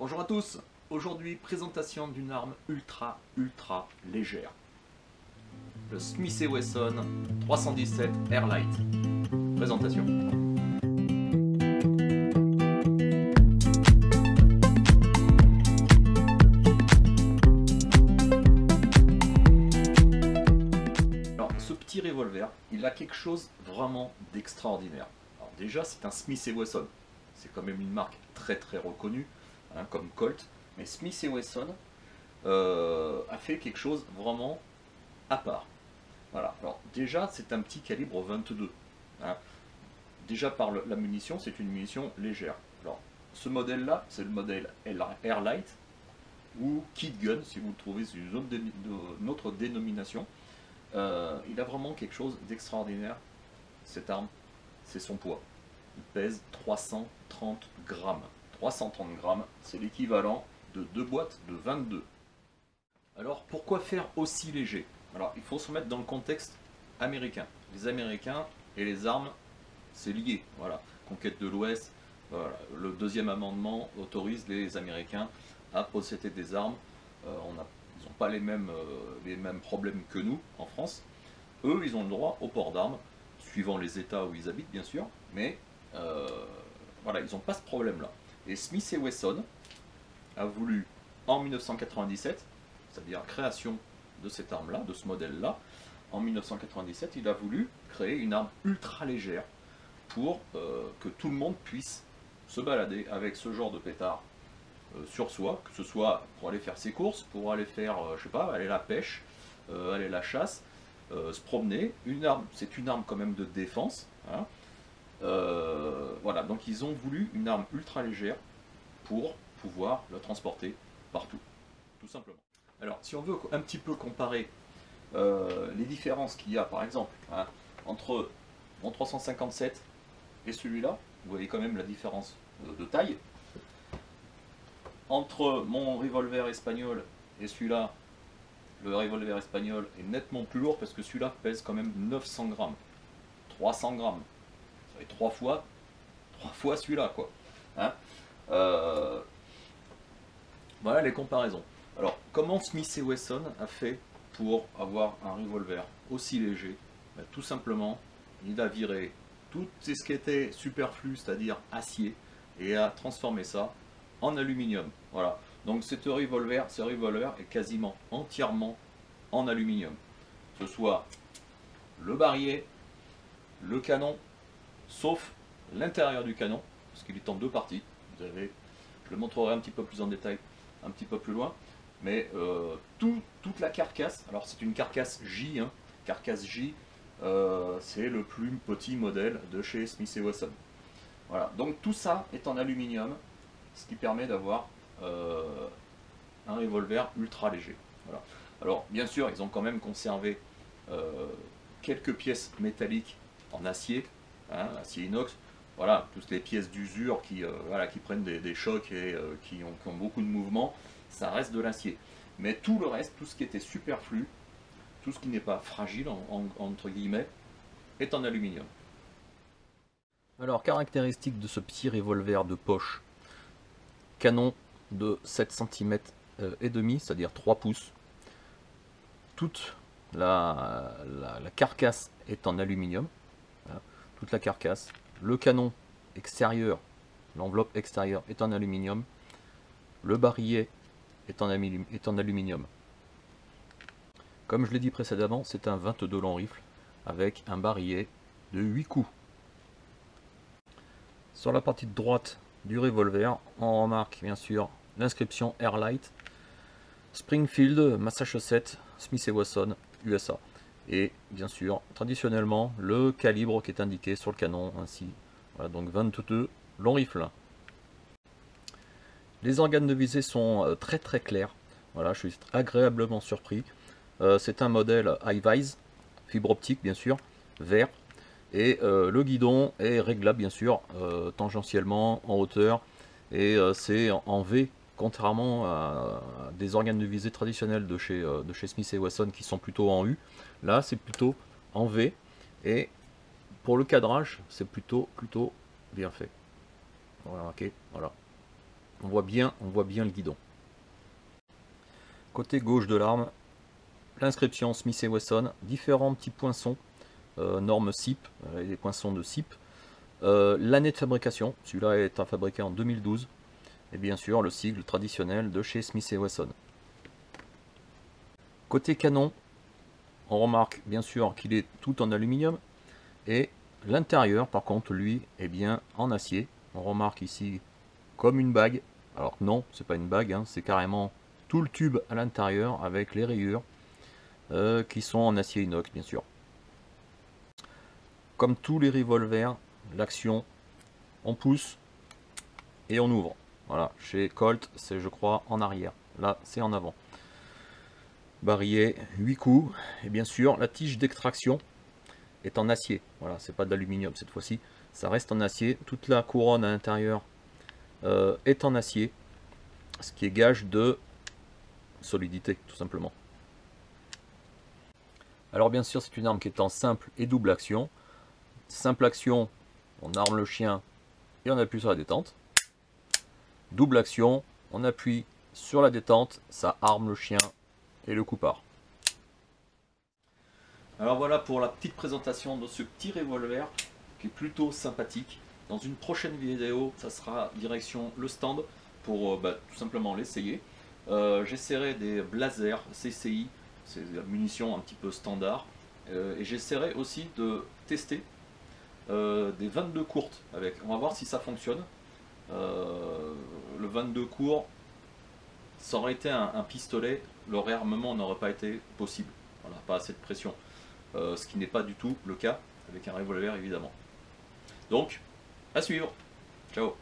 Bonjour à tous, aujourd'hui présentation d'une arme ultra légère. Le Smith & Wesson 317 Airlight. Présentation. Alors ce petit revolver, il a quelque chose vraiment d'extraordinaire. Alors déjà c'est un Smith & Wesson, c'est quand même une marque très reconnue. Comme Colt, mais Smith & Wesson a fait quelque chose vraiment à part. Voilà. Alors déjà, c'est un petit calibre 22. Hein. Déjà par la munition, c'est une munition légère. Alors, ce modèle-là, c'est le modèle Airlight ou Kit Gun, si vous le trouvez sur une autre dénomination. Il a vraiment quelque chose d'extraordinaire. Cette arme, c'est son poids. Il pèse 330 grammes. 330 grammes, c'est l'équivalent de 2 boîtes de 22. Alors pourquoi faire aussi léger? Alors il faut se mettre dans le contexte américain. Les Américains et les armes, c'est lié. Voilà. Conquête de l'Ouest, voilà. Le deuxième amendement autorise les Américains à posséder des armes. Ils n'ont pas les mêmes problèmes que nous en France. Eux, ils ont le droit au port d'armes, suivant les États où ils habitent bien sûr, mais voilà, ils n'ont pas ce problème-là. Et Smith & Wesson a voulu, en 1997, c'est-à-dire création de cette arme-là, de ce modèle-là, en 1997, il a voulu créer une arme ultra légère pour que tout le monde puisse se balader avec ce genre de pétard sur soi, que ce soit pour aller faire ses courses, pour aller faire, je sais pas, aller à la pêche, aller à la chasse, se promener. Une arme, c'est une arme quand même de défense, hein. Voilà, donc ils ont voulu une arme ultra légère pour pouvoir la transporter partout, tout simplement. Alors, si on veut un petit peu comparer les différences qu'il y a, par exemple, hein, entre mon 357 et celui-là, vous voyez quand même la différence de taille. Entre mon revolver espagnol et celui-là, le revolver espagnol est nettement plus lourd parce que celui-là pèse quand même 900 grammes, 300 grammes. Et trois fois celui-là, quoi. Hein, voilà les comparaisons. Alors, comment Smith & Wesson a fait pour avoir un revolver aussi léger? Ben, tout simplement, il a viré tout ce qui était superflu, c'est-à-dire acier, et a transformé ça en aluminium. Voilà. Donc, ce revolver est quasiment entièrement en aluminium. Que ce soit le barillet, le canon, sauf l'intérieur du canon, parce qu'il est en deux parties. Je le montrerai un petit peu plus en détail, un petit peu plus loin. Mais toute la carcasse, alors c'est une carcasse J, hein, carcasse J, c'est le plus petit modèle de chez Smith & Wesson. Voilà, donc tout ça est en aluminium, ce qui permet d'avoir un revolver ultra léger. Voilà. Alors bien sûr, ils ont quand même conservé quelques pièces métalliques en acier, hein, acier inox, voilà, toutes les pièces d'usure qui prennent des chocs et qui ont beaucoup de mouvement, ça reste de l'acier. Mais tout le reste, tout ce qui était superflu, tout ce qui n'est pas fragile, entre guillemets, est en aluminium. Alors, caractéristique de ce petit revolver de poche, canon de 7 cm et demi, c'est-à-dire 3 pouces. Toute la carcasse est en aluminium. Voilà, toute la carcasse. Le canon extérieur, l'enveloppe extérieure est en aluminium. Le barillet est en aluminium. Comme je l'ai dit précédemment, c'est un 22 long rifle avec un barillet de 8 coups. Sur la partie de droite du revolver, on remarque bien sûr l'inscription Airlight, Springfield, Massachusetts, Smith & Wesson, USA. Et bien sûr, traditionnellement, le calibre qui est indiqué sur le canon, ainsi. Voilà, donc 22 long rifle. Les organes de visée sont très clairs. Voilà, je suis agréablement surpris. C'est un modèle iVise, fibre optique bien sûr, vert. Et le guidon est réglable bien sûr, tangentiellement, en hauteur. Et c'est en V, contrairement à des organes de visée traditionnels de chez Smith & Wesson qui sont plutôt en U. Là, c'est plutôt en V. Et pour le cadrage, c'est plutôt bien fait. Voilà, ok, voilà. on voit bien le guidon. Côté gauche de l'arme, l'inscription Smith & Wesson, différents petits poinçons, normes SIP, les poinçons de SIP, l'année de fabrication, celui-là est fabriqué en 2012, et bien sûr le sigle traditionnel de chez Smith & Wesson. Côté canon, on remarque bien sûr qu'il est tout en aluminium, et l'intérieur par contre lui est bien en acier. On remarque ici comme une bague, alors non, c'est pas une bague, hein, c'est carrément tout le tube à l'intérieur avec les rayures qui sont en acier inox bien sûr. Comme tous les revolvers, l'action on pousse et on ouvre. Voilà, chez Colt c'est je crois en arrière, là c'est en avant. Barillet 8 coups, et bien sûr la tige d'extraction est en acier, voilà, c'est pas d'aluminium cette fois-ci, ça reste en acier, toute la couronne à l'intérieur est en acier, ce qui est gage de solidité tout simplement. Alors bien sûr c'est une arme qui est en simple et double action. Simple action, on arme le chien et on appuie sur la détente. Double action, on appuie sur la détente, ça arme le chien et le coup part. Alors voilà pour la petite présentation de ce petit revolver qui est plutôt sympathique. Dans une prochaine vidéo, ça sera direction le stand pour tout simplement l'essayer. J'essaierai des Blaser CCI, c'est la munition un petit peu standard. Et j'essaierai aussi de tester des 22 courtes avec. On va voir si ça fonctionne. Le 22 court, ça aurait été un pistolet, le réarmement n'aurait pas été possible. Voilà, pas assez de pression. Ce qui n'est pas du tout le cas avec un revolver évidemment. Donc, à suivre. Ciao.